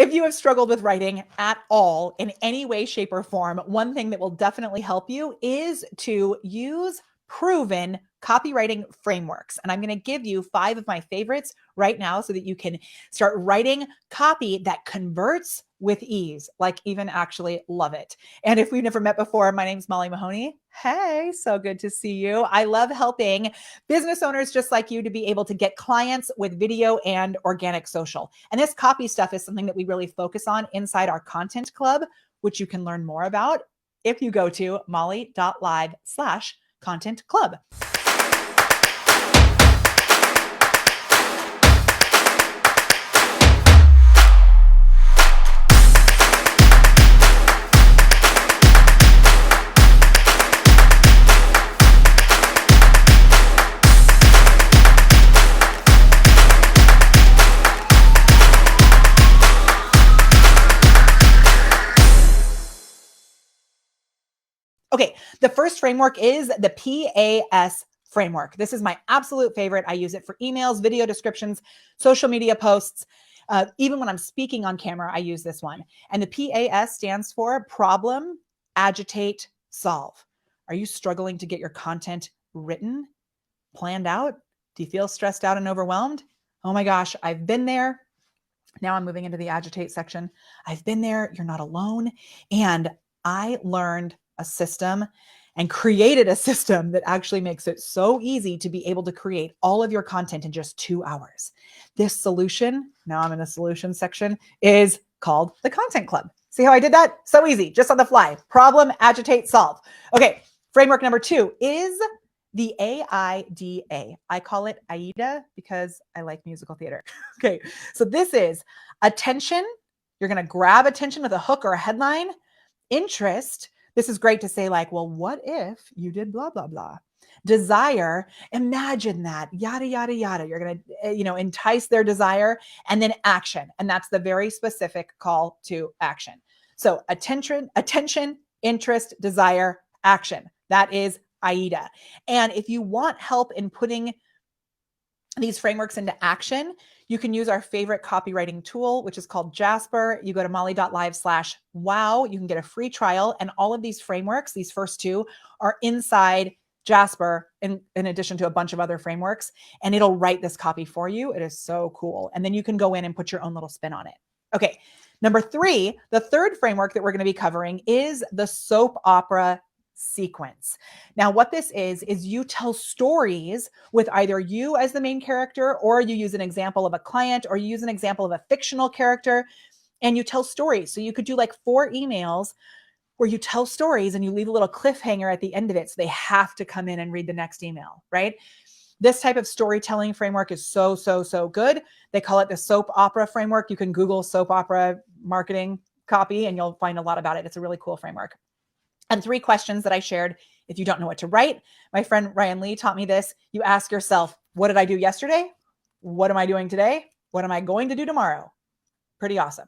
If you have struggled with writing at all in any way, shape, or form, one thing that will definitely help you is to use proven copywriting frameworks. And I'm going to give you 5 of my favorites right now so that you can start writing copy that converts with ease, like even actually love it. And if we've never met before, my name's Molly Mahoney. Hey, so good to see you. I love helping business owners just like you to be able to get clients with video and organic social. And this copy stuff is something that we really focus on inside our content club, which you can learn more about if you go to molly.live/content club. Okay, the first framework is the P.A.S Framework. This is my absolute favorite. I use it for emails, video descriptions, social media posts. Even when I'm speaking on camera, I use this one. And the P.A.S stands for problem, agitate, solve. Are you struggling to get your content written, planned out? Do you feel stressed out and overwhelmed? Oh my gosh, I've been there. Now I'm moving into the agitate section. I've been there. You're not alone. And I learned a system and created a system that actually makes it so easy to be able to create all of your content in just 2 hours. This solution, now I'm in the solution section, is called the Content Club. See how I did that? So easy, just on the fly. Problem, agitate, solve. Okay, framework number 2 is the A.I.D.A. I call it A.I.D.A because I like musical theater. Okay, so this is attention. You're going to grab attention with a hook or a headline. Interest. This is great to say like, well, what if you did blah, blah, blah. Desire, imagine that, yada, yada, yada. You're going to, entice their desire. And then action. And that's the very specific call to action. So attention, interest, desire, action. That is A.I.D.A. And if you want help in putting these frameworks into action, you can use our favorite copywriting tool, which is called Jasper. You go to molly.live/wow. You can get a free trial. And all of these frameworks, these first 2, are inside Jasper in addition to a bunch of other frameworks. And it'll write this copy for you. It is so cool. And then you can go in and put your own little spin on it. Okay. Number 3, the third framework that we're going to be covering is the soap opera sequence. Now, what this is you tell stories with either you as the main character, or you use an example of a client, or you use an example of a fictional character, and you tell stories. So you could do like 4 emails where you tell stories and you leave a little cliffhanger at the end of it. So they have to come in and read the next email, right? This type of storytelling framework is so, so, so good. They call it the soap opera framework. You can Google soap opera marketing copy and you'll find a lot about it. It's a really cool framework. And 3 questions that I shared. If you don't know what to write, my friend Ryan Lee taught me this. You ask yourself, what did I do yesterday? What am I doing today? What am I going to do tomorrow? Pretty awesome.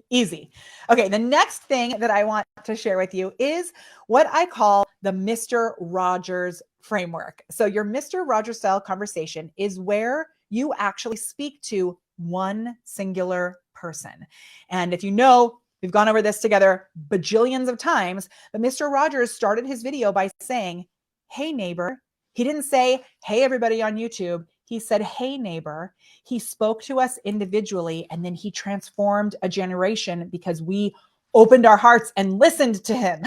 Easy. Okay, the next thing that I want to share with you is what I call the Mr. Rogers framework. So your Mr. Rogers style conversation is where you actually speak to one singular person. And if you know, we've gone over this together bajillions of times, but Mr. Rogers started his video by saying, hey, neighbor. He didn't say, hey, everybody on YouTube. He said, hey, neighbor. He spoke to us individually, and then he transformed a generation because we opened our hearts and listened to him,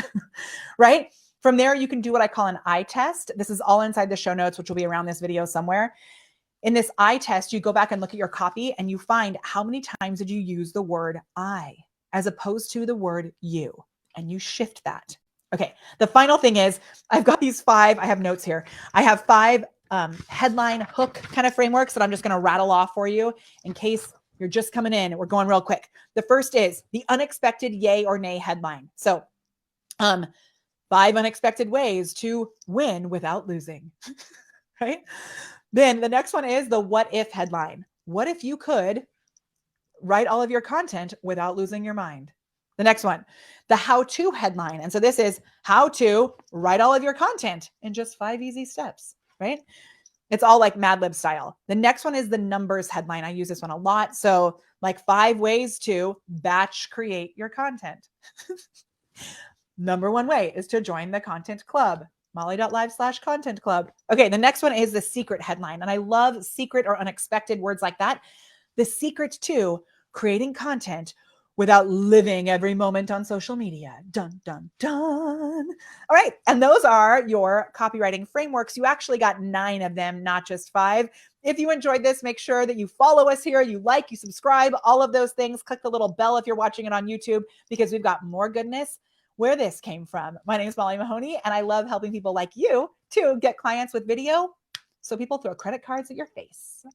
right? From there, you can do what I call an eye test. This is all inside the show notes, which will be around this video somewhere. In this eye test, you go back and look at your copy and you find how many times did you use the word I as opposed to the word you, and you shift that. Okay, the final thing is I've got these 5, I have notes here. I have 5 headline hook kind of frameworks that I'm just going to rattle off for you in case you're just coming in. We're going real quick. The first is the unexpected yay or nay headline. So 5 unexpected ways to win without losing, right? Then the next one is the what if headline. What if you could write all of your content without losing your mind? The next one, the how-to headline. And so this is how to write all of your content in just 5 easy steps, right? It's all like Mad Lib style. The next one is the numbers headline. I use this one a lot. So like 5 ways to batch create your content. Number 1 way is to join the content club. Molly.live/content club. Okay, the next one is the secret headline. And I love secret or unexpected words like that. The secret to creating content without living every moment on social media. Dun, dun, dun. All right. And those are your copywriting frameworks. You actually got 9 of them, not just 5. If you enjoyed this, make sure that you follow us here, you like, you subscribe, all of those things. Click the little bell if you're watching it on YouTube, because we've got more goodness where this came from. My name is Molly Mahoney, and I love helping people like you to get clients with video so people throw credit cards at your face.